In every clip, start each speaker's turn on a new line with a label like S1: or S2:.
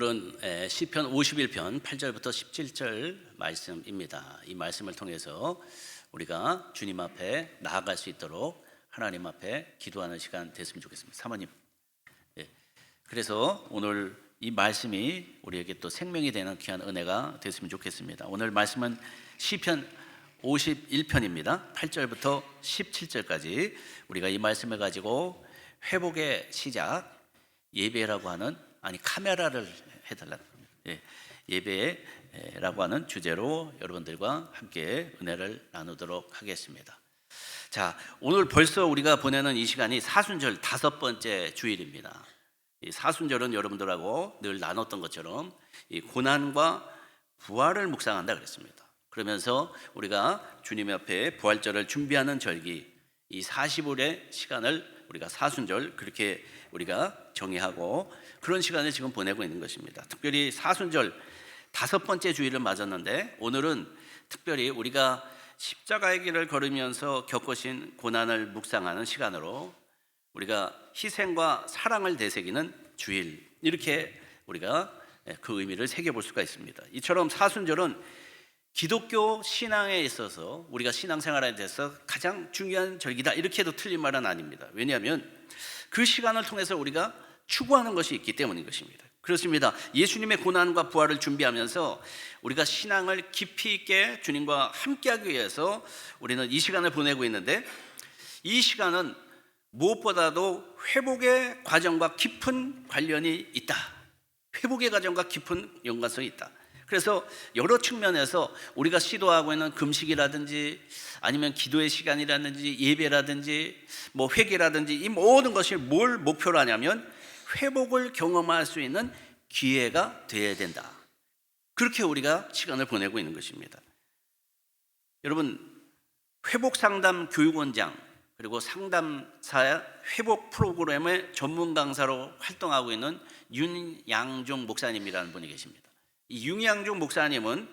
S1: 오늘은 시편 51편 8절부터 17절 말씀입니다. 이 말씀을 통해서 우리가 주님 앞에 나아갈 수 있도록 하나님 앞에 기도하는 시간 됐으면 좋겠습니다. 사모님, 그래서 오늘 이 말씀이 우리에게 또 생명이 되는 귀한 은혜가 됐으면 좋겠습니다. 오늘 말씀은 시편 51편입니다. 8절부터 17절까지 우리가 이 말씀을 가지고 회복의 시작, 예배라고 하는, 카메라를 해달라는 겁니다. 예배라고 하는 주제로 여러분들과 함께 은혜를 나누도록 하겠습니다. 자, 오늘 벌써 우리가 보내는 이 시간이 사순절 5번째 주일입니다. 이 사순절은 여러분들하고 늘 나눴던 것처럼 이 고난과 부활을 묵상한다 그랬습니다. 그러면서 우리가 주님 앞에 부활절을 준비하는 절기, 이 40일의 시간을 우리가 사순절 그렇게 우리가 정의하고 그런 시간을 지금 보내고 있는 것입니다. 특별히 사순절 5번째 주일을 맞았는데 오늘은 특별히 우리가 십자가의 길을 걸으면서 겪으신 고난을 묵상하는 시간으로 우리가 희생과 사랑을 되새기는 주일, 이렇게 우리가 그 의미를 새겨볼 수가 있습니다. 이처럼 사순절은 기독교 신앙에 있어서 우리가 신앙생활에 대해서 가장 중요한 절기다, 이렇게 해도 틀린 말은 아닙니다. 왜냐하면 그 시간을 통해서 우리가 추구하는 것이 있기 때문인 것입니다. 그렇습니다. 예수님의 고난과 부활을 준비하면서 우리가 신앙을 깊이 있게 주님과 함께하기 위해서 우리는 이 시간을 보내고 있는데, 이 시간은 무엇보다도 회복의 과정과 깊은 관련이 있다. 회복의 과정과 깊은 연관성이 있다. 그래서 여러 측면에서 우리가 시도하고 있는 금식이라든지 아니면 기도의 시간이라든지 예배라든지 회개라든지 이 모든 것이 뭘 목표로 하냐면 회복을 경험할 수 있는 기회가 되어야 된다. 그렇게 우리가 시간을 보내고 있는 것입니다. 여러분, 회복상담 교육원장 그리고 상담사 회복 프로그램의 전문 강사로 활동하고 있는 윤양종 목사님이라는 분이 계십니다. 이 윤양종 목사님은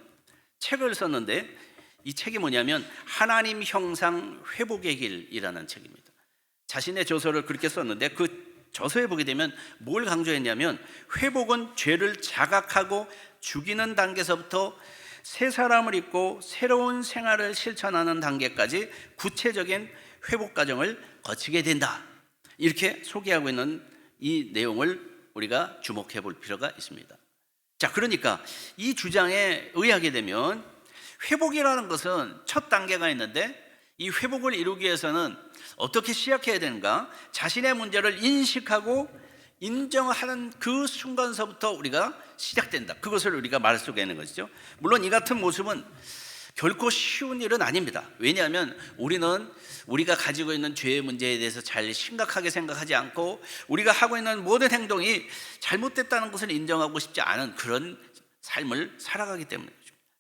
S1: 책을 썼는데 이 책이 뭐냐면 하나님 형상 회복의 길이라는 책입니다. 자신의 저서를 그렇게 썼는데 그 저서에 보게 되면 뭘 강조했냐면 회복은 죄를 자각하고 죽이는 단계에서부터 새 사람을 입고 새로운 생활을 실천하는 단계까지 구체적인 회복 과정을 거치게 된다, 이렇게 소개하고 있는 이 내용을 우리가 주목해 볼 필요가 있습니다. 자, 그러니까 이 주장에 의하게 되면 회복이라는 것은 첫 단계가 있는데 이 회복을 이루기 위해서는 어떻게 시작해야 되는가? 자신의 문제를 인식하고 인정하는 그 순간서부터 우리가 시작된다. 그것을 우리가 말 속에 있는 것이죠. 물론 이 같은 모습은 결코 쉬운 일은 아닙니다. 왜냐하면 우리는 우리가 가지고 있는 죄의 문제에 대해서 잘 심각하게 생각하지 않고 우리가 하고 있는 모든 행동이 잘못됐다는 것을 인정하고 싶지 않은 그런 삶을 살아가기 때문이죠.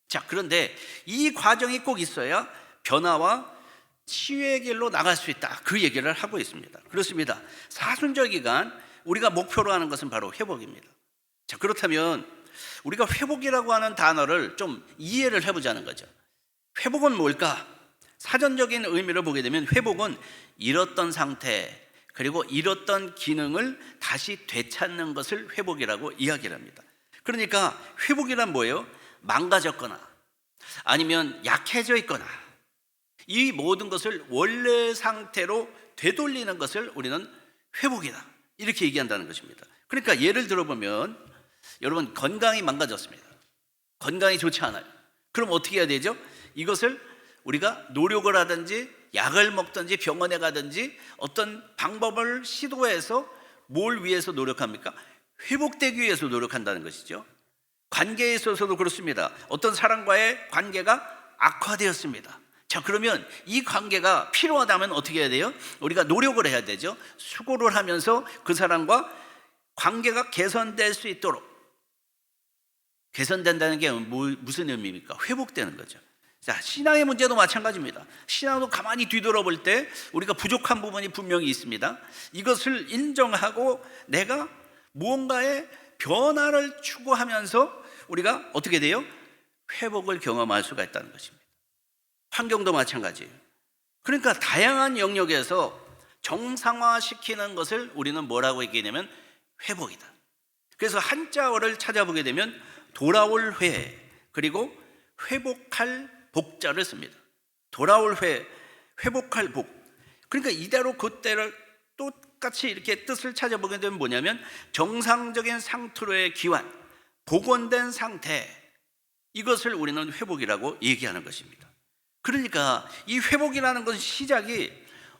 S1: 자, 그런데 이 과정이 꼭 있어야 변화와 치유의 길로 나갈 수 있다, 그 얘기를 하고 있습니다. 그렇습니다. 사순절 기간 우리가 목표로 하는 것은 바로 회복입니다. 자, 그렇다면 우리가 회복이라고 하는 단어를 좀 이해를 해보자는 거죠. 회복은 뭘까? 사전적인 의미를 보게 되면 회복은 잃었던 상태 그리고 잃었던 기능을 다시 되찾는 것을 회복이라고 이야기를 합니다. 그러니까 회복이란 뭐예요? 망가졌거나 아니면 약해져 있거나 이 모든 것을 원래 상태로 되돌리는 것을 우리는 회복이다, 이렇게 얘기한다는 것입니다. 그러니까 예를 들어보면 여러분, 건강이 망가졌습니다. 건강이 좋지 않아요. 그럼 어떻게 해야 되죠? 이것을 우리가 노력을 하든지 약을 먹든지 병원에 가든지 어떤 방법을 시도해서 뭘 위해서 노력합니까? 회복되기 위해서 노력한다는 것이죠. 관계에 있어서도 그렇습니다. 어떤 사람과의 관계가 악화되었습니다. 자, 그러면 이 관계가 필요하다면 어떻게 해야 돼요? 우리가 노력을 해야 되죠. 수고를 하면서 그 사람과 관계가 개선될 수 있도록. 개선된다는 게 무슨 의미입니까? 회복되는 거죠. 자, 신앙의 문제도 마찬가지입니다. 신앙도 가만히 뒤돌아볼 때 우리가 부족한 부분이 분명히 있습니다. 이것을 인정하고 내가 무언가의 변화를 추구하면서 우리가 어떻게 돼요? 회복을 경험할 수가 있다는 것입니다. 환경도 마찬가지예요. 그러니까 다양한 영역에서 정상화시키는 것을 우리는 뭐라고 얘기하냐면 회복이다. 그래서 한자어를 찾아보게 되면 돌아올 회, 그리고 회복할 복자를 씁니다. 돌아올 회, 회복할 복. 그러니까 이대로 그때를 똑같이 이렇게 뜻을 찾아보게 되면 뭐냐면 정상적인 상태로의 기환, 복원된 상태, 이것을 우리는 회복이라고 얘기하는 것입니다. 그러니까 이 회복이라는 것은 시작이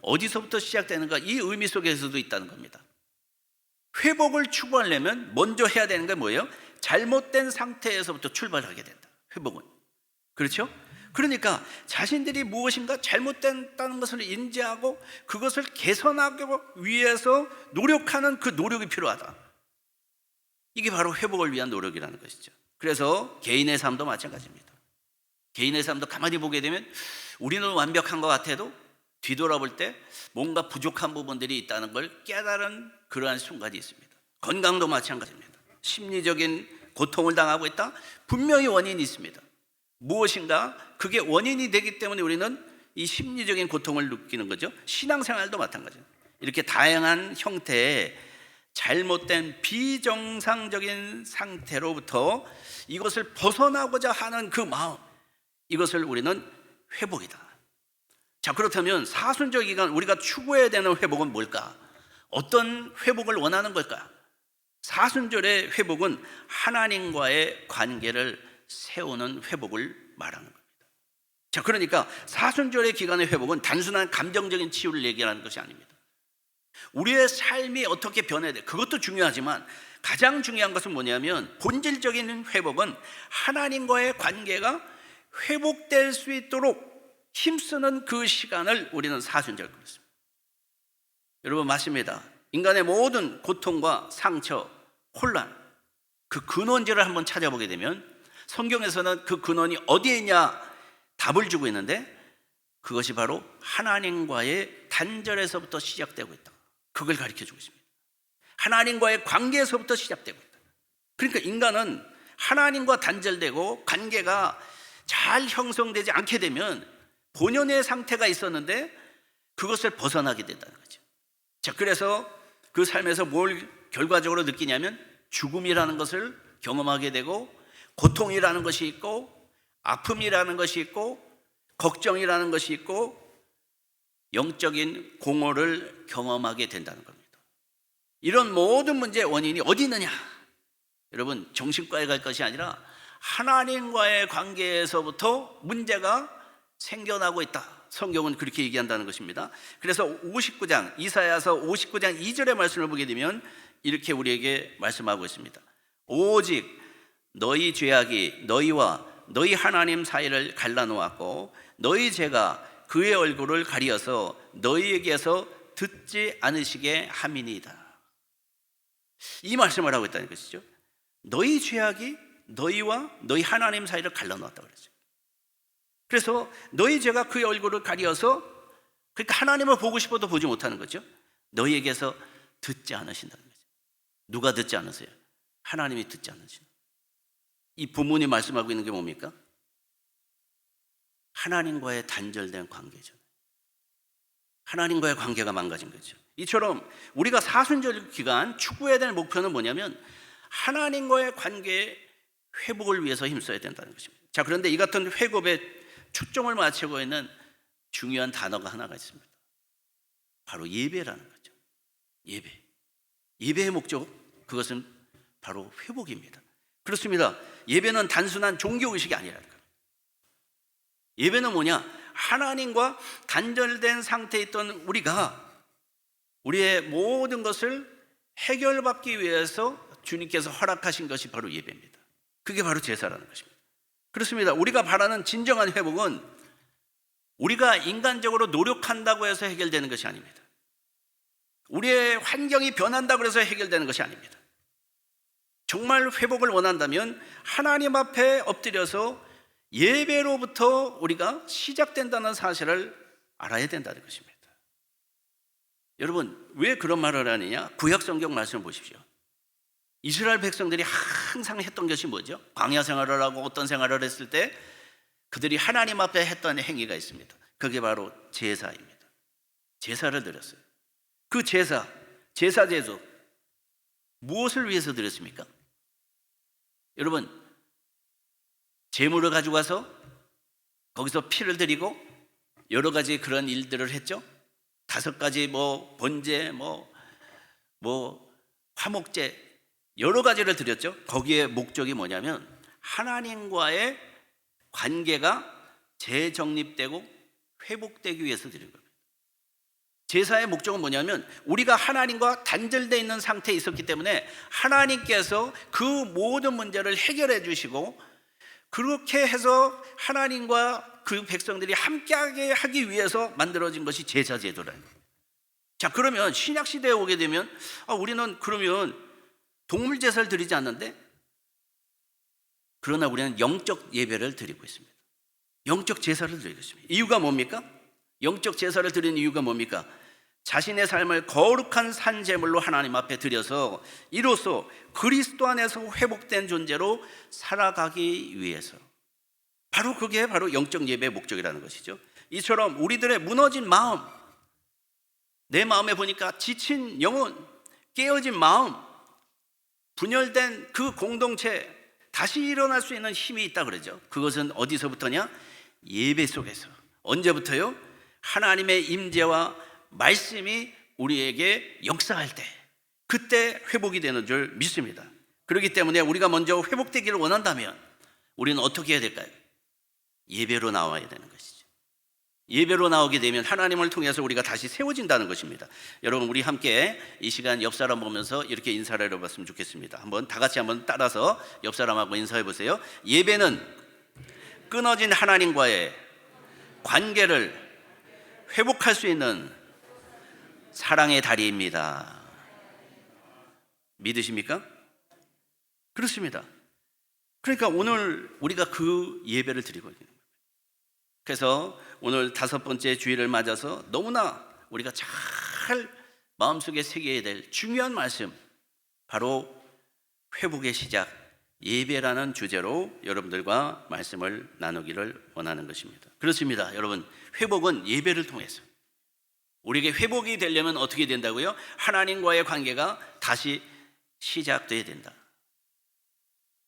S1: 어디서부터 시작되는가, 이 의미 속에서도 있다는 겁니다. 회복을 추구하려면 먼저 해야 되는 게 뭐예요? 잘못된 상태에서부터 출발하게 된다. 회복은. 그렇죠? 그러니까 자신들이 무엇인가 잘못됐다는 것을 인지하고 그것을 개선하기 위해서 노력하는 그 노력이 필요하다. 이게 바로 회복을 위한 노력이라는 것이죠. 그래서 개인의 삶도 마찬가지입니다. 개인의 삶도 가만히 보게 되면 우리는 완벽한 것 같아도 뒤돌아볼 때 뭔가 부족한 부분들이 있다는 걸 깨달은 그러한 순간이 있습니다. 건강도 마찬가지입니다. 심리적인 고통을 당하고 있다? 분명히 원인이 있습니다. 무엇인가 그게 원인이 되기 때문에 우리는 이 심리적인 고통을 느끼는 거죠. 신앙생활도 마찬가지입니다. 이렇게 다양한 형태의 잘못된 비정상적인 상태로부터 이것을 벗어나고자 하는 그 마음, 이것을 우리는 회복이다. 자, 그렇다면 사순절 기간 우리가 추구해야 되는 회복은 뭘까? 어떤 회복을 원하는 걸까? 사순절의 회복은 하나님과의 관계를 세우는 회복을 말하는 겁니다. 자, 그러니까 사순절의 기간의 회복은 단순한 감정적인 치유를 얘기하는 것이 아닙니다. 우리의 삶이 어떻게 변해야 돼? 그것도 중요하지만 가장 중요한 것은 뭐냐면 본질적인 회복은 하나님과의 관계가 회복될 수 있도록 힘쓰는 그 시간을 우리는 사순절 그랬습니다. 여러분 맞습니다. 인간의 모든 고통과 상처, 혼란, 그 근원지를 한번 찾아보게 되면 성경에서는 그 근원이 어디에 있냐 답을 주고 있는데 그것이 바로 하나님과의 단절에서부터 시작되고 있다. 그걸 가르쳐주고 있습니다. 하나님과의 관계에서부터 시작되고 있다. 그러니까 인간은 하나님과 단절되고 관계가 잘 형성되지 않게 되면 본연의 상태가 있었는데 그것을 벗어나게 된다는 거죠. 자, 그래서 그 삶에서 뭘 결과적으로 느끼냐면 죽음이라는 것을 경험하게 되고 고통이라는 것이 있고 아픔이라는 것이 있고 걱정이라는 것이 있고 영적인 공허를 경험하게 된다는 겁니다. 이런 모든 문제의 원인이 어디 있느냐? 여러분 정신과에 갈 것이 아니라 하나님과의 관계에서부터 문제가 생겨나고 있다. 성경은 그렇게 얘기한다는 것입니다. 그래서 59장 이사야서 59장 2절의 말씀을 보게 되면 이렇게 우리에게 말씀하고 있습니다. 오직 너희 죄악이 너희와 너희 하나님 사이를 갈라놓았고 너희 죄가 그의 얼굴을 가리어서 너희에게서 듣지 않으시게 함이니이다. 이 말씀을 하고 있다는 것이죠. 너희 죄악이 너희와 너희 하나님 사이를 갈라놓았다고 그랬어요. 그래서 너희 죄가 그의 얼굴을 가리어서 그러니까 하나님을 보고 싶어도 보지 못하는 거죠. 너희에게서 듣지 않으신다는 거죠. 누가 듣지 않으세요? 하나님이 듣지 않으신다. 이 본문이 말씀하고 있는 게 뭡니까? 하나님과의 단절된 관계죠. 하나님과의 관계가 망가진 거죠. 이처럼 우리가 사순절 기간 추구해야 될 목표는 뭐냐면 하나님과의 관계의 회복을 위해서 힘써야 된다는 것입니다. 자, 그런데 이 같은 회복에 초점을 맞추고 있는 중요한 단어가 하나가 있습니다. 바로 예배라는 거죠. 예배. 예배의 목적, 그것은 바로 회복입니다. 그렇습니다. 예배는 단순한 종교의식이 아니라는 거예요. 예배는 뭐냐? 하나님과 단절된 상태에 있던 우리가 우리의 모든 것을 해결받기 위해서 주님께서 허락하신 것이 바로 예배입니다. 그게 바로 제사라는 것입니다. 그렇습니다. 우리가 바라는 진정한 회복은 우리가 인간적으로 노력한다고 해서 해결되는 것이 아닙니다. 우리의 환경이 변한다고 해서 해결되는 것이 아닙니다. 정말 회복을 원한다면 하나님 앞에 엎드려서 예배로부터 우리가 시작된다는 사실을 알아야 된다는 것입니다. 여러분 왜 그런 말을 하느냐? 구약 성경 말씀을 보십시오. 이스라엘 백성들이 항상 했던 것이 뭐죠? 광야 생활을 하고 어떤 생활을 했을 때 그들이 하나님 앞에 했던 행위가 있습니다. 그게 바로 제사입니다. 제사를 드렸어요. 그 제사 제조 무엇을 위해서 드렸습니까? 여러분, 제물을 가지고 와서 거기서 피를 드리고 여러 가지 그런 일들을 했죠. 5가지 번제, 화목제 여러 가지를 드렸죠. 거기에 목적이 뭐냐면 하나님과의 관계가 재정립되고 회복되기 위해서 드린 겁니다. 제사의 목적은 뭐냐면 우리가 하나님과 단절되어 있는 상태에 있었기 때문에 하나님께서 그 모든 문제를 해결해 주시고, 그렇게 해서 하나님과 그 백성들이 함께하게 하기 위해서 만들어진 것이 제사 제도라는 거예요. 자, 그러면 신약 시대에 오게 되면 우리는 그러면 동물 제사를 드리지 않는데, 그러나 우리는 영적 예배를 드리고 있습니다. 영적 제사를 드리고 있습니다. 이유가 뭡니까? 영적 제사를 드리는 이유가 뭡니까? 자신의 삶을 거룩한 산제물로 하나님 앞에 드려서 이로써 그리스도 안에서 회복된 존재로 살아가기 위해서, 그게 바로 영적 예배의 목적이라는 것이죠. 이처럼 우리들의 무너진 마음, 내 마음에 보니까 지친 영혼, 깨어진 마음, 분열된 그 공동체, 다시 일어날 수 있는 힘이 있다 그러죠. 그것은 어디서부터냐? 예배 속에서. 언제부터요? 하나님의 임재와 말씀이 우리에게 역사할 때, 그때 회복이 되는 줄 믿습니다. 그렇기 때문에 우리가 먼저 회복되기를 원한다면 우리는 어떻게 해야 될까요? 예배로 나와야 되는 것이죠. 예배로 나오게 되면 하나님을 통해서 우리가 다시 세워진다는 것입니다. 여러분, 우리 함께 이 시간 옆 사람 보면서 이렇게 인사를 해봤으면 좋겠습니다. 다 같이 따라서 옆 사람하고 인사해 보세요. 예배는 끊어진 하나님과의 관계를 회복할 수 있는 사랑의 다리입니다. 믿으십니까? 그렇습니다. 그러니까 오늘 우리가 그 예배를 드리고 있는 거예요. 그래서 오늘 5번째 주일을 맞아서 너무나 우리가 잘 마음속에 새겨야 될 중요한 말씀, 바로 회복의 시작, 예배라는 주제로 여러분들과 말씀을 나누기를 원하는 것입니다. 그렇습니다. 여러분, 회복은 예배를 통해서, 우리에게 회복이 되려면 어떻게 된다고요? 하나님과의 관계가 다시 시작돼야 된다.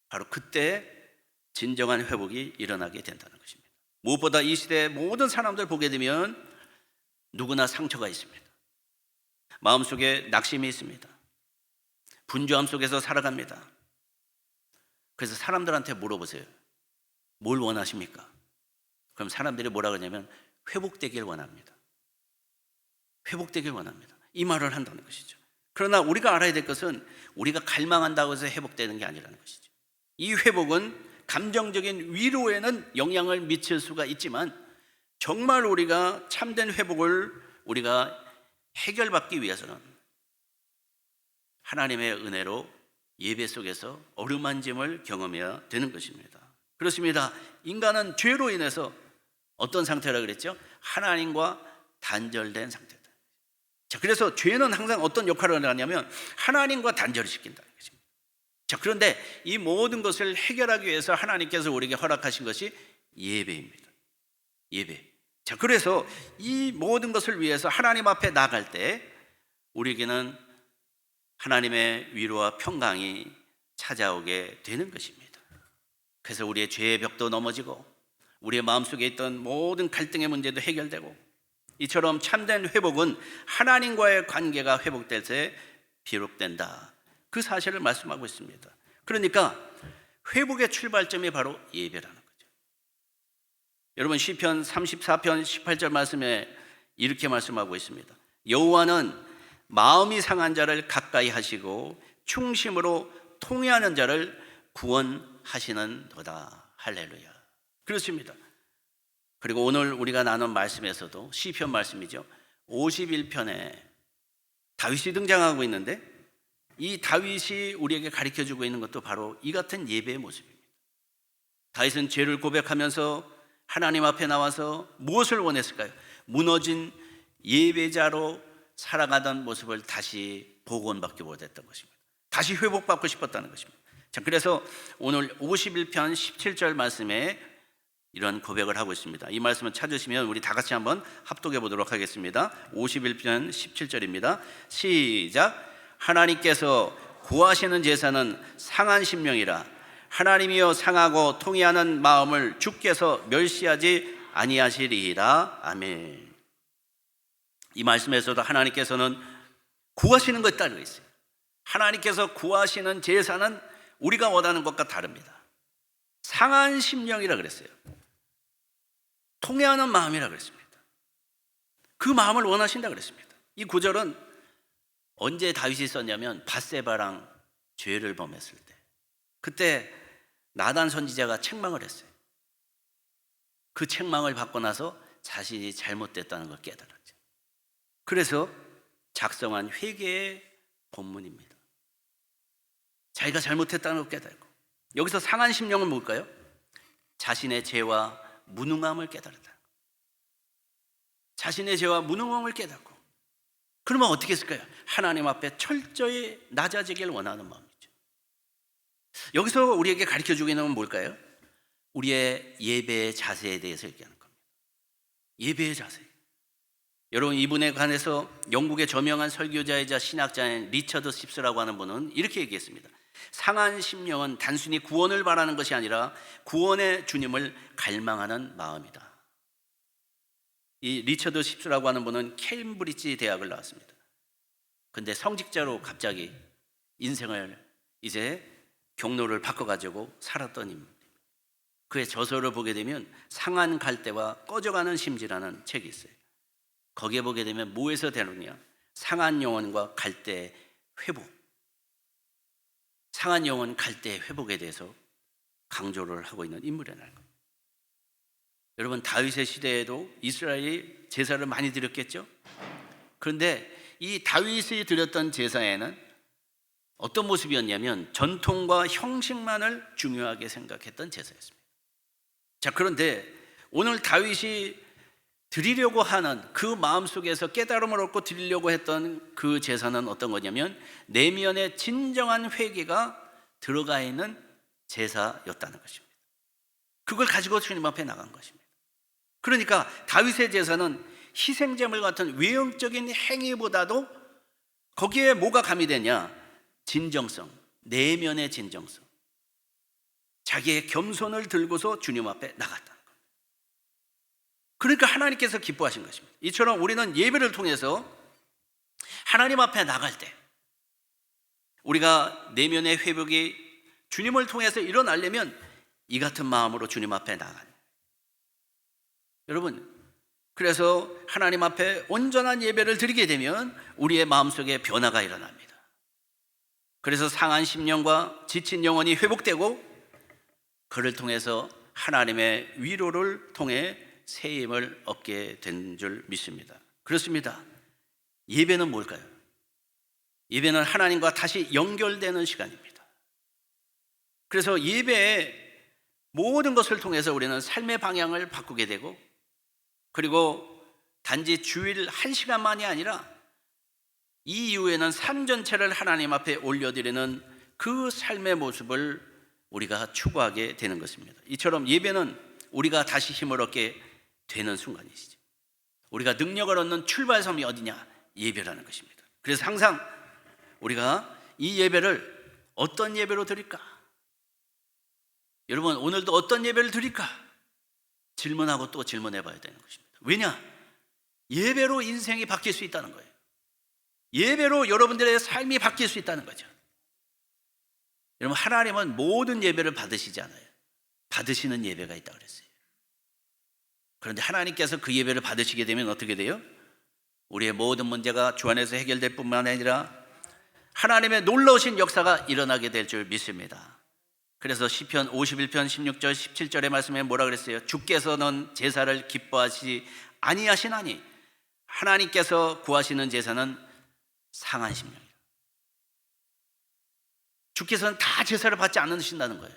S1: 바로 그때 진정한 회복이 일어나게 된다는 것입니다. 무엇보다 이 시대의 모든 사람들 보게 되면 누구나 상처가 있습니다. 마음속에 낙심이 있습니다. 분주함 속에서 살아갑니다. 그래서 사람들한테 물어보세요. 뭘 원하십니까? 그럼 사람들이 뭐라 그러냐면 회복되길 원합니다. 회복되길 원합니다. 이 말을 한다는 것이죠. 그러나 우리가 알아야 될 것은 우리가 갈망한다고 해서 회복되는 게 아니라는 것이죠. 이 회복은 감정적인 위로에는 영향을 미칠 수가 있지만, 정말 우리가 참된 회복을 우리가 해결받기 위해서는 하나님의 은혜로 예배 속에서 어루만짐을 경험해야 되는 것입니다. 그렇습니다. 인간은 죄로 인해서 어떤 상태라 그랬죠? 하나님과 단절된 상태다. 자, 그래서 죄는 항상 어떤 역할을 하냐면 하나님과 단절을 시킨다는 것입니다. 자, 그런데 이 모든 것을 해결하기 위해서 하나님께서 우리에게 허락하신 것이 예배입니다. 예배. 자, 그래서 이 모든 것을 위해서 하나님 앞에 나갈 때 우리에게는 하나님의 위로와 평강이 찾아오게 되는 것입니다. 그래서 우리의 죄의 벽도 넘어지고 우리의 마음속에 있던 모든 갈등의 문제도 해결되고, 이처럼 참된 회복은 하나님과의 관계가 회복될 때 비롯된다, 그 사실을 말씀하고 있습니다. 그러니까 회복의 출발점이 바로 예배라는 거죠. 여러분, 시편 34편 18절 말씀에 이렇게 말씀하고 있습니다. 여호와는 마음이 상한 자를 가까이 하시고 충심으로 통회하는 자를 구원하시는도다. 할렐루야. 그렇습니다. 그리고 오늘 우리가 나눈 말씀에서도 시편 말씀이죠. 51편에 다윗이 등장하고 있는데, 이 다윗이 우리에게 가르쳐주고 있는 것도 바로 이 같은 예배의 모습입니다. 다윗은 죄를 고백하면서 하나님 앞에 나와서 무엇을 원했을까요? 무너진 예배자로 살아가던 모습을 다시 복원받기 원했던 것입니다. 다시 회복받고 싶었다는 것입니다. 자, 그래서 오늘 51편 17절 말씀에 이런 고백을 하고 있습니다. 이 말씀을 찾으시면 우리 다 같이 한번 합독해 보도록 하겠습니다. 51편 17절입니다. 시작. 하나님께서 구하시는 제사는 상한 심령이라. 하나님이여 상하고 통회하는 마음을 주께서 멸시하지 아니하시리이다. 아멘. 이 말씀에서도 하나님께서는 구하시는 것에 따르고 있어요. 하나님께서 구하시는 제사는 우리가 원하는 것과 다릅니다. 상한 심령이라 그랬어요. 통회하는 마음이라 그랬습니다. 그 마음을 원하신다 그랬습니다. 이 구절은 언제 다윗이 썼냐면 밧세바랑 죄를 범했을 때, 그때 나단 선지자가 책망을 했어요. 그 책망을 받고 나서 자신이 잘못됐다는 걸 깨달았죠. 그래서 작성한 회개의 본문입니다. 자기가 잘못했다는 걸 깨달고, 여기서 상한 심령은 뭘까요? 자신의 죄와 무능함을 깨달았다. 자신의 죄와 무능함을 깨닫고, 그러면 어떻게 했을까요? 하나님 앞에 철저히 낮아지길 원하는 마음이죠. 여기서 우리에게 가르쳐주고 있는 건 뭘까요? 우리의 예배의 자세에 대해서 얘기하는 겁니다. 예배의 자세. 여러분, 이분에 관해서 영국의 저명한 설교자이자 신학자인 리처드 십스라고 하는 분은 이렇게 얘기했습니다. 상한 심령은 단순히 구원을 바라는 것이 아니라 구원의 주님을 갈망하는 마음이다. 이 리처드 십스라고 하는 분은 케임브리지 대학을 나왔습니다. 근데 성직자로 갑자기 인생을 이제 경로를 바꿔가지고 살았던 인물. 그의 저서를 보게 되면 상한 갈대와 꺼져가는 심지라는 책이 있어요. 거기에 보게 되면 뭐에서 다루냐? 상한 영혼과 갈대의 회복, 상한 영혼 갈대의 회복에 대해서 강조를 하고 있는 인물이라는 겁니다. 여러분, 다윗의 시대에도 이스라엘이 제사를 많이 드렸겠죠? 그런데 이 다윗이 드렸던 제사에는 어떤 모습이었냐면 전통과 형식만을 중요하게 생각했던 제사였습니다. 자, 그런데 오늘 다윗이 드리려고 하는 그 마음속에서 깨달음을 얻고 드리려고 했던 그 제사는 어떤 거냐면 내면의 진정한 회개가 들어가 있는 제사였다는 것입니다. 그걸 가지고 주님 앞에 나간 것입니다. 그러니까 다윗의 제사는 희생제물 같은 외형적인 행위보다도 거기에 뭐가 가미되냐? 진정성, 내면의 진정성, 자기의 겸손을 들고서 주님 앞에 나갔다는 겁니다. 그러니까 하나님께서 기뻐하신 것입니다. 이처럼 우리는 예배를 통해서 하나님 앞에 나갈 때 우리가 내면의 회복이 주님을 통해서 일어나려면 이 같은 마음으로 주님 앞에 나가는, 여러분, 그래서 하나님 앞에 온전한 예배를 드리게 되면 우리의 마음속에 변화가 일어납니다. 그래서 상한 심령과 지친 영혼이 회복되고 그를 통해서 하나님의 위로를 통해 새 힘을 얻게 된 줄 믿습니다. 그렇습니다. 예배는 뭘까요? 예배는 하나님과 다시 연결되는 시간입니다. 그래서 예배의 모든 것을 통해서 우리는 삶의 방향을 바꾸게 되고, 그리고 단지 주일 1시간만이 아니라 이 이후에는 삶 전체를 하나님 앞에 올려드리는 그 삶의 모습을 우리가 추구하게 되는 것입니다. 이처럼 예배는 우리가 다시 힘을 얻게 되는 순간이시죠. 우리가 능력을 얻는 출발점이 어디냐? 예배라는 것입니다. 그래서 항상 우리가 이 예배를 어떤 예배로 드릴까? 여러분, 오늘도 어떤 예배를 드릴까? 질문하고 또 질문해 봐야 되는 것입니다. 왜냐? 예배로 인생이 바뀔 수 있다는 거예요. 예배로 여러분들의 삶이 바뀔 수 있다는 거죠. 여러분, 하나님은 모든 예배를 받으시지 않아요. 받으시는 예배가 있다고 그랬어요. 그런데 하나님께서 그 예배를 받으시게 되면 어떻게 돼요? 우리의 모든 문제가 주 안에서 해결될 뿐만 아니라 하나님의 놀라우신 역사가 일어나게 될 줄 믿습니다. 그래서 시편 51편 16절 17절의 말씀에 뭐라 그랬어요? 주께서는 제사를 기뻐하시지 아니하시나니 하나님께서 구하시는 제사는 상한 심령이다. 주께서는 다 제사를 받지 않으신다는 거예요.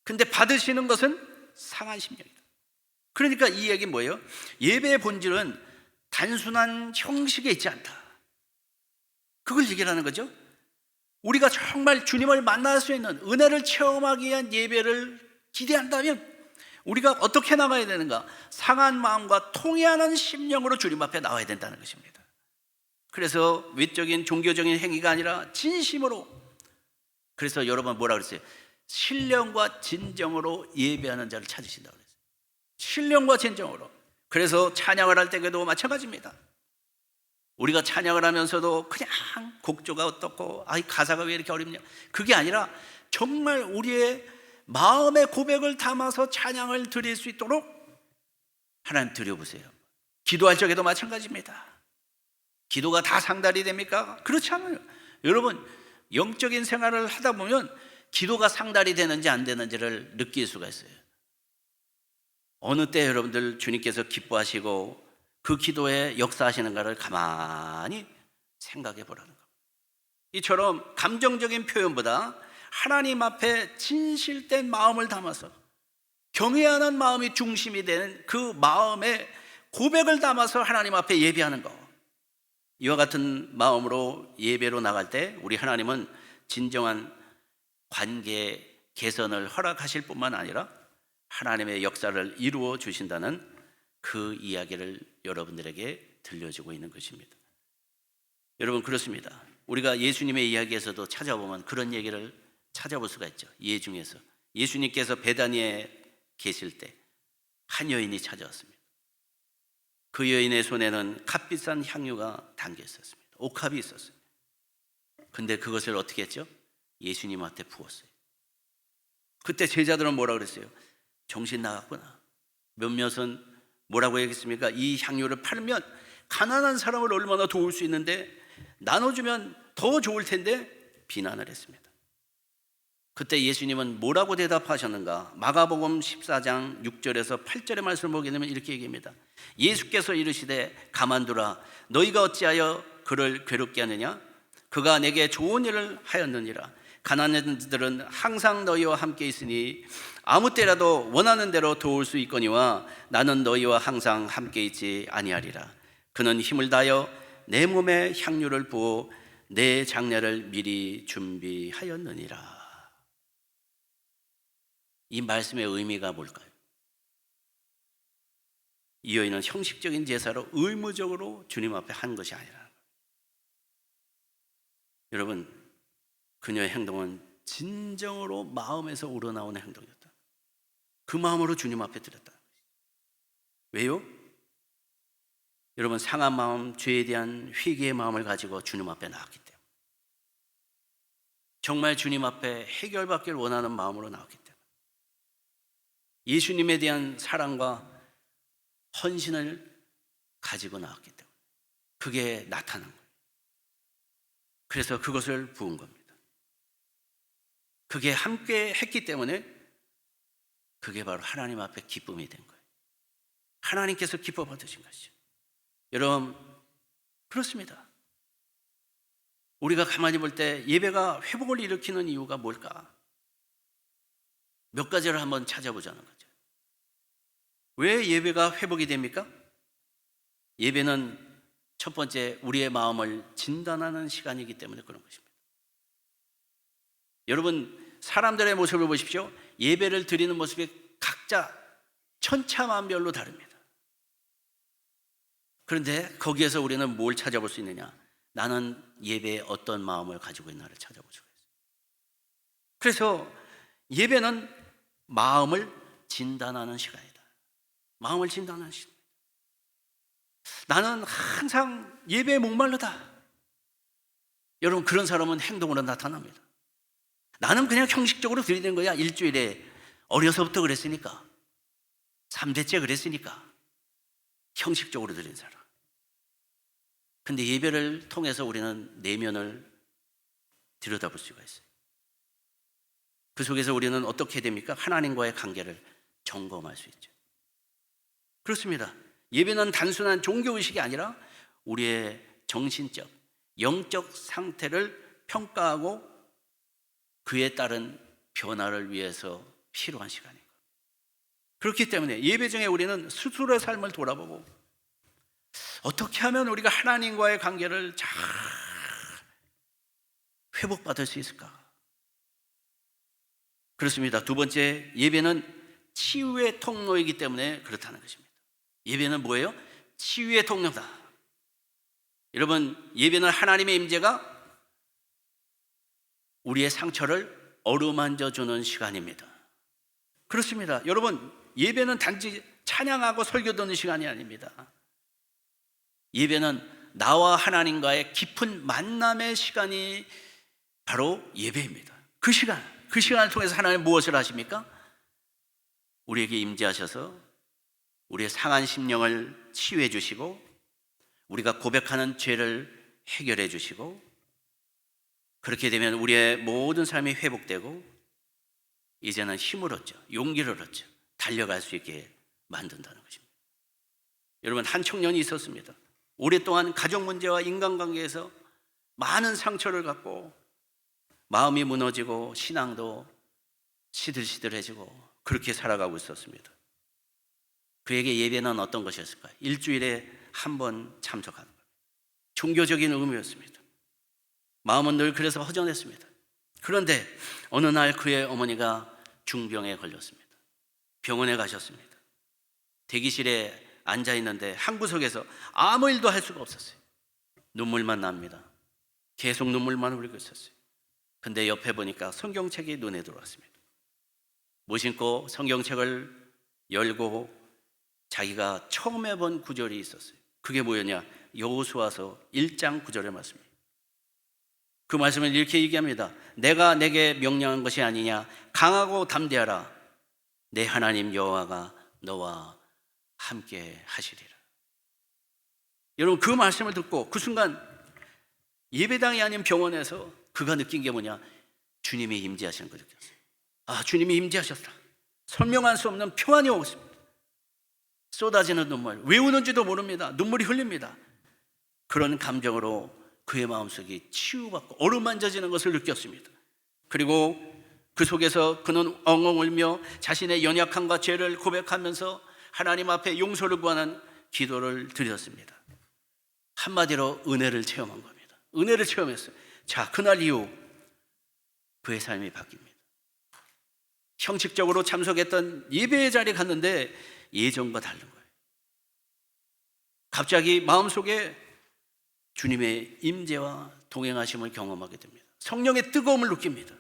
S1: 근데 받으시는 것은 상한 심령이다. 그러니까 이 얘기는 뭐예요? 예배의 본질은 단순한 형식에 있지 않다. 그걸 얘기하는 거죠. 우리가 정말 주님을 만날 수 있는 은혜를 체험하기 위한 예배를 기대한다면 우리가 어떻게 나가야 되는가? 상한 마음과 통회하는 심령으로 주님 앞에 나와야 된다는 것입니다. 그래서 외적인 종교적인 행위가 아니라 진심으로 그래서 여러분 뭐라 그랬어요? 신령과 진정으로 예배하는 자를 찾으신다고 그랬어요. 신령과 진정으로. 그래서 찬양을 할 때에도 마찬가지입니다. 우리가 찬양을 하면서도 그냥 곡조가 어떻고 이 가사가 왜 이렇게 어렵냐, 그게 아니라 정말 우리의 마음의 고백을 담아서 찬양을 드릴 수 있도록 하나님 드려보세요. 기도할 적에도 마찬가지입니다. 기도가 다 상달이 됩니까? 그렇지 않아요. 여러분, 영적인 생활을 하다 보면 기도가 상달이 되는지 안 되는지를 느낄 수가 있어요. 어느 때 여러분들 주님께서 기뻐하시고 그 기도에 역사하시는가를 가만히 생각해 보라는 겁니다. 이처럼 감정적인 표현보다 하나님 앞에 진실된 마음을 담아서 경외하는 마음이 중심이 되는 그 마음의 고백을 담아서 하나님 앞에 예배하는 것, 이와 같은 마음으로 예배로 나갈 때 우리 하나님은 진정한 관계 개선을 허락하실 뿐만 아니라 하나님의 역사를 이루어 주신다는 그 이야기를 여러분들에게 들려주고 있는 것입니다. 여러분, 그렇습니다. 우리가 예수님의 이야기에서도 찾아보면 그런 얘기를 찾아볼 수가 있죠. 예 중에서 예수님께서 베다니에 계실 때 한 여인이 찾아왔습니다. 그 여인의 손에는 값비싼 향유가 담겨 있었습니다. 옥합이 있었어요. 근데 그것을 어떻게 했죠? 예수님한테 부었어요. 그때 제자들은 뭐라 그랬어요? 정신 나갔구나. 몇몇은 뭐라고 얘기했습니까? 이 향유를 팔면 가난한 사람을 얼마나 도울 수 있는데 나눠주면 더 좋을 텐데 비난을 했습니다. 그때 예수님은 뭐라고 대답하셨는가? 마가복음 14장 6절에서 8절의 말씀을 보게 되면 이렇게 얘기합니다. 예수께서 이르시되 가만두라. 너희가 어찌하여 그를 괴롭게 하느냐? 그가 내게 좋은 일을 하였느니라. 가난한 자들은 항상 너희와 함께 있으니 아무 때라도 원하는 대로 도울 수 있거니와 나는 너희와 항상 함께 있지 아니하리라. 그는 힘을 다하여 내 몸에 향유를 부어 내 장례를 미리 준비하였느니라. 이 말씀의 의미가 뭘까요? 이 여인은 형식적인 제사로 의무적으로 주님 앞에 한 것이 아니라, 여러분, 그녀의 행동은 진정으로 마음에서 우러나오는 행동이었다. 그 마음으로 주님 앞에 드렸다. 왜요? 여러분, 상한 마음, 죄에 대한 회개의 마음을 가지고 주님 앞에 나왔기 때문에, 정말 주님 앞에 해결받기를 원하는 마음으로 나왔기 때문에, 예수님에 대한 사랑과 헌신을 가지고 나왔기 때문에 그게 나타난 거예요. 그래서 그것을 부은 겁니다. 그게 함께 했기 때문에 그게 바로 하나님 앞에 기쁨이 된 거예요. 하나님께서 기뻐 받으신 것이죠. 여러분, 그렇습니다. 우리가 가만히 볼 때 예배가 회복을 일으키는 이유가 뭘까? 몇 가지를 한번 찾아보자는 거죠. 왜 예배가 회복이 됩니까? 예배는 첫 번째, 우리의 마음을 진단하는 시간이기 때문에 그런 것입니다. 여러분, 사람들의 모습을 보십시오. 예배를 드리는 모습이 각자 천차만별로 다릅니다. 그런데 거기에서 우리는 뭘 찾아볼 수 있느냐? 나는 예배에 어떤 마음을 가지고 있나를 찾아볼 수가 있어요. 그래서 예배는 마음을 진단하는 시간이다. 마음을 진단하는 시간. 나는 항상 예배에 목말르다. 여러분, 그런 사람은 행동으로 나타납니다. 나는 그냥 형식적으로 드리는 거야. 일주일에 어려서부터 그랬으니까, 3대째 그랬으니까 형식적으로 드린 사람. 근데 예배를 통해서 우리는 내면을 들여다볼 수가 있어요. 그 속에서 우리는 어떻게 됩니까? 하나님과의 관계를 점검할 수 있죠. 그렇습니다. 예배는 단순한 종교의식이 아니라 우리의 정신적, 영적 상태를 평가하고 그에 따른 변화를 위해서 필요한 시간입니다. 그렇기 때문에 예배 중에 우리는 스스로의 삶을 돌아보고 어떻게 하면 우리가 하나님과의 관계를 잘 회복받을 수 있을까? 그렇습니다. 두 번째, 예배는 치유의 통로이기 때문에 그렇다는 것입니다. 예배는 뭐예요? 치유의 통로다. 여러분, 예배는 하나님의 임재가 우리의 상처를 어루만져 주는 시간입니다. 그렇습니다. 여러분, 예배는 단지 찬양하고 설교 듣는 시간이 아닙니다. 예배는 나와 하나님과의 깊은 만남의 시간이 바로 예배입니다. 그 시간을 통해서 하나님 무엇을 하십니까? 우리에게 임재하셔서 우리의 상한 심령을 치유해 주시고, 우리가 고백하는 죄를 해결해 주시고, 그렇게 되면 우리의 모든 삶이 회복되고 이제는 힘을 얻죠. 용기를 얻죠. 달려갈 수 있게 만든다는 것입니다. 여러분, 한 청년이 있었습니다. 오랫동안 가족 문제와 인간관계에서 많은 상처를 갖고 마음이 무너지고 신앙도 시들시들해지고 그렇게 살아가고 있었습니다. 그에게 예배는 어떤 것이었을까요? 일주일에 한 번 참석하는 것. 종교적인 의무였습니다. 마음은 늘 그래서 허전했습니다. 그런데 어느 날 그의 어머니가 중병에 걸렸습니다. 병원에 가셨습니다. 대기실에 앉아 있는데 한 구석에서 아무 일도 할 수가 없었어요. 눈물만 납니다. 계속 눈물만 흘리고 있었어요. 근데 옆에 보니까 성경책이 눈에 들어왔습니다. 무심코 성경책을 열고 자기가 처음 해본 구절이 있었어요. 그게 뭐였냐? 여호수아서 1장 9절의 말씀입니다. 그 말씀을 이렇게 얘기합니다. 내가 내게 명령한 것이 아니냐? 강하고 담대하라. 내 하나님 여호와가 너와 함께 하시리라. 여러분, 그 말씀을 듣고 그 순간 예배당이 아닌 병원에서 그가 느낀 게 뭐냐? 주님이 임재하시는 걸 느꼈어요. 아, 주님이 임재하셨다. 설명할 수 없는 평안이 오고 있습니다. 쏟아지는 눈물, 왜 우는지도 모릅니다. 눈물이 흘립니다. 그런 감정으로 그의 마음속이 치유받고 어루만져지는 것을 느꼈습니다. 그리고 그 속에서 그는 엉엉 울며 자신의 연약함과 죄를 고백하면서 하나님 앞에 용서를 구하는 기도를 드렸습니다. 한마디로 은혜를 체험한 겁니다. 은혜를 체험했어요. 자, 그날 이후 그의 삶이 바뀝니다. 형식적으로 참석했던 예배의 자리에 갔는데 예전과 다른 거예요. 갑자기 마음속에 주님의 임재와 동행하심을 경험하게 됩니다. 성령의 뜨거움을 느낍니다.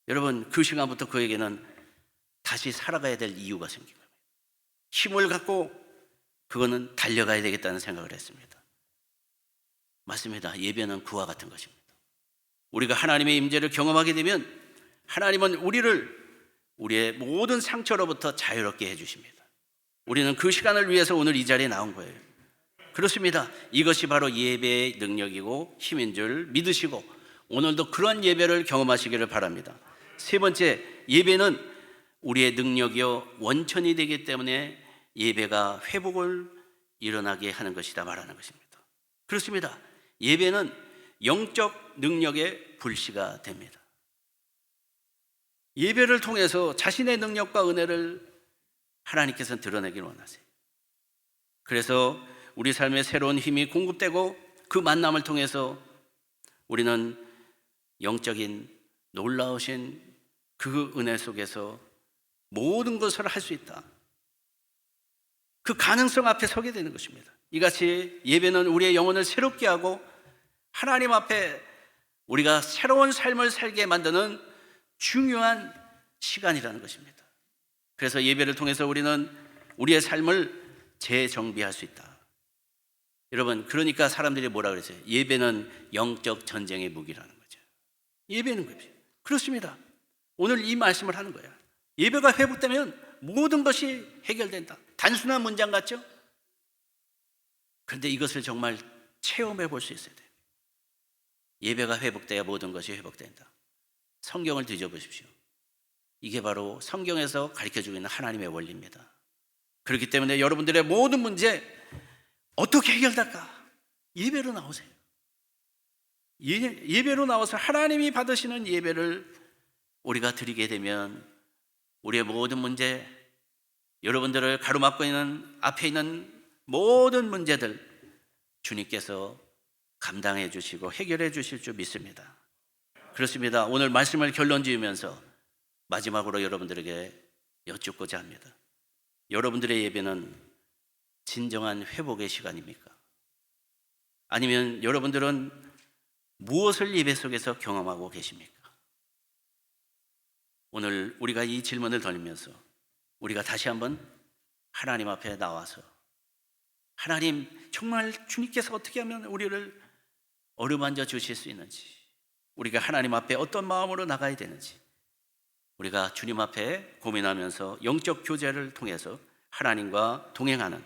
S1: 여러분, 그 시간부터 그에게는 다시 살아가야 될 이유가 생긴 겁니다. 힘을 갖고 그거는 달려가야 되겠다는 생각을 했습니다. 맞습니다. 예배는 그와 같은 것입니다. 우리가 하나님의 임재를 경험하게 되면 하나님은 우리의 모든 상처로부터 자유롭게 해주십니다. 우리는 그 시간을 위해서 오늘 이 자리에 나온 거예요. 그렇습니다. 이것이 바로 예배의 능력이고 힘인 줄 믿으시고 오늘도 그런 예배를 경험하시기를 바랍니다. 세 번째, 예배는 우리의 능력이요 원천이 되기 때문에 예배가 회복을 일어나게 하는 것이다 말하는 것입니다. 그렇습니다. 예배는 영적 능력의 불씨가 됩니다. 예배를 통해서 자신의 능력과 은혜를 하나님께서는 드러내기를 원하세요. 그래서 우리 삶에 새로운 힘이 공급되고 그 만남을 통해서 우리는 영적인 놀라우신 그 은혜 속에서 모든 것을 할 수 있다. 그 가능성 앞에 서게 되는 것입니다. 이같이 예배는 우리의 영혼을 새롭게 하고 하나님 앞에 우리가 새로운 삶을 살게 만드는 중요한 시간이라는 것입니다. 그래서 예배를 통해서 우리는 우리의 삶을 재정비할 수 있다. 여러분, 그러니까 사람들이 뭐라 그랬어요? 예배는 영적 전쟁의 무기라는 거죠. 예배는 거죠. 그렇습니다. 오늘 이 말씀을 하는 거예요. 예배가 회복되면 모든 것이 해결된다. 단순한 문장 같죠? 그런데 이것을 정말 체험해 볼 수 있어야 돼요. 예배가 회복돼야 모든 것이 회복된다. 성경을 뒤져보십시오. 이게 바로 성경에서 가르쳐주고 있는 하나님의 원리입니다. 그렇기 때문에 여러분들의 모든 문제 어떻게 해결될까? 예배로 나오세요. 예배로 나와서 하나님이 받으시는 예배를 우리가 드리게 되면 우리의 모든 문제, 여러분들을 가로막고 있는 앞에 있는 모든 문제들 주님께서 감당해 주시고 해결해 주실 줄 믿습니다. 그렇습니다. 오늘 말씀을 결론 지으면서 마지막으로 여러분들에게 여쭙고자 합니다. 여러분들의 예배는 진정한 회복의 시간입니까? 아니면 여러분들은 무엇을 예배 속에서 경험하고 계십니까? 오늘 우리가 이 질문을 던지면서 우리가 다시 한번 하나님 앞에 나와서 하나님, 정말 주님께서 어떻게 하면 우리를 어루만져 주실 수 있는지, 우리가 하나님 앞에 어떤 마음으로 나가야 되는지 우리가 주님 앞에 고민하면서 영적 교제를 통해서 하나님과 동행하는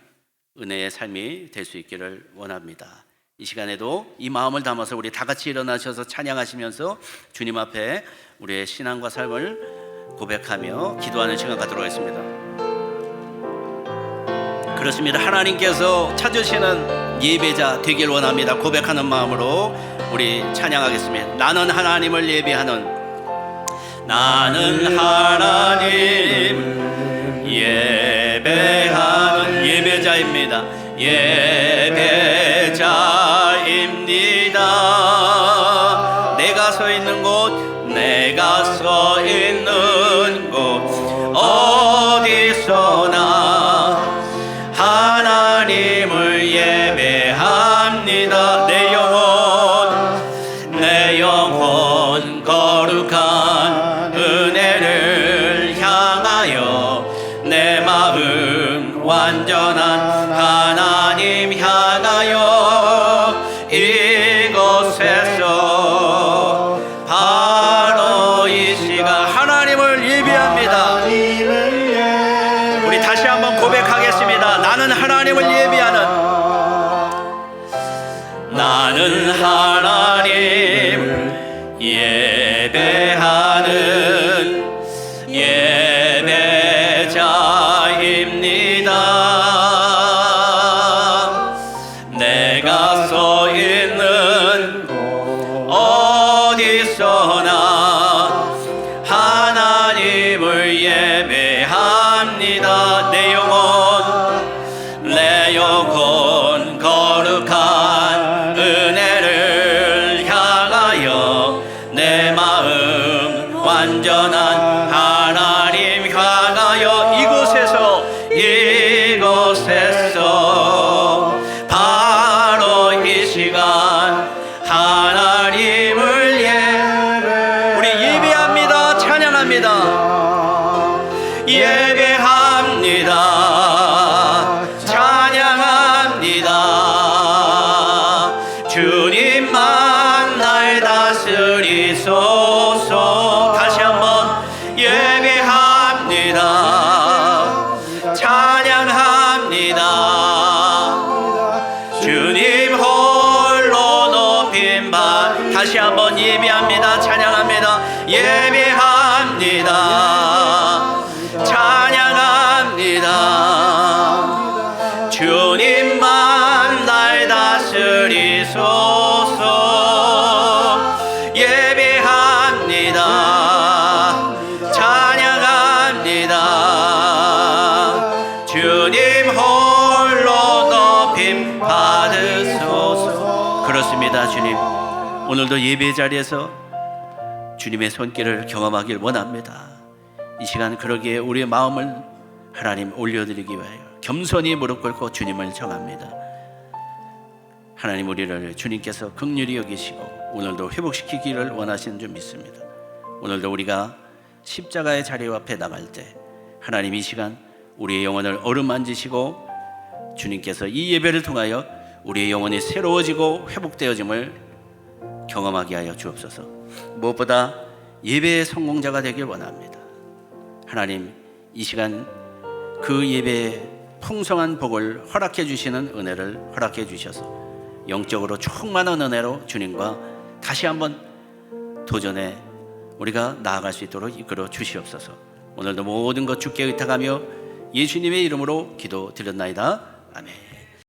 S1: 은혜의 삶이 될 수 있기를 원합니다. 이 시간에도 이 마음을 담아서 우리 다 같이 일어나셔서 찬양하시면서 주님 앞에 우리의 신앙과 삶을 고백하며 기도하는 시간 갖도록 하겠습니다. 그렇습니다. 하나님께서 찾으시는 예배자 되길 원합니다. 고백하는 마음으로 우리 찬양하겠습니다. 나는 하나님을 예배하는, 나는 하나님 예배하는 예배자입니다. 예배자입니다. 내가 서 있는 곳, 내가 서 있는 곳 어디서나 하나님을 예배합니다. 내 영혼 거룩한 은혜를 향하여, 내 마음 완전한 하나님 향하여, 이곳에서 바로 이 시간 하나님을 예배합니다. 우리 다시 한번 고백하겠습니다. 나는 하나님을 예배하는, 나는 하나님을 예배하는 예배자입니다. 내가 서 있는 어디서나 하나님을 예배합니다. 내 영혼 거룩한 은혜를 향하여, 내 마음 완전한 하나님 향하여, 이곳에서 바로 이 시간 하나님을 우리 예배합니다. 찬양합니다. 예배합니다. 찬양합니다. 주님만 날 다스리소서. 다시 한번 예배합니다. 찬양합니다. 주님 홀로 높임 받. 다시 한번 예배합니다. 찬양합니다. 예배합니다. 찬양합니다. 주님만 날 다스리소서. 예배합니다. 찬양합니다. 주님 홀로 높임 받으소서. 그렇습니다. 주님, 오늘도 예배 자리에서 주님의 손길을 경험하길 원합니다. 이 시간 그러기에 우리의 마음을 하나님 올려드리기 위하여 겸손히 무릎 꿇고 주님을 정합니다. 하나님, 우리를 주님께서 긍휼히 여기시고 오늘도 회복시키기를 원하시는 줄 믿습니다. 오늘도 우리가 십자가의 자리 앞에 나갈 때 하나님, 이 시간 우리의 영혼을 어루만지시고 주님께서 이 예배를 통하여 우리의 영혼이 새로워지고 회복되어짐을 경험하게 하여 주옵소서. 무엇보다 예배의 성공자가 되길 원합니다. 하나님, 이 시간 그 예배의 풍성한 복을 허락해 주시는 은혜를 허락해 주셔서 영적으로 충만한 은혜로 주님과 다시 한번 도전해 우리가 나아갈 수 있도록 이끌어 주시옵소서. 오늘도 모든 것 주께 의탁하며 예수님의 이름으로 기도드렸나이다. 아멘.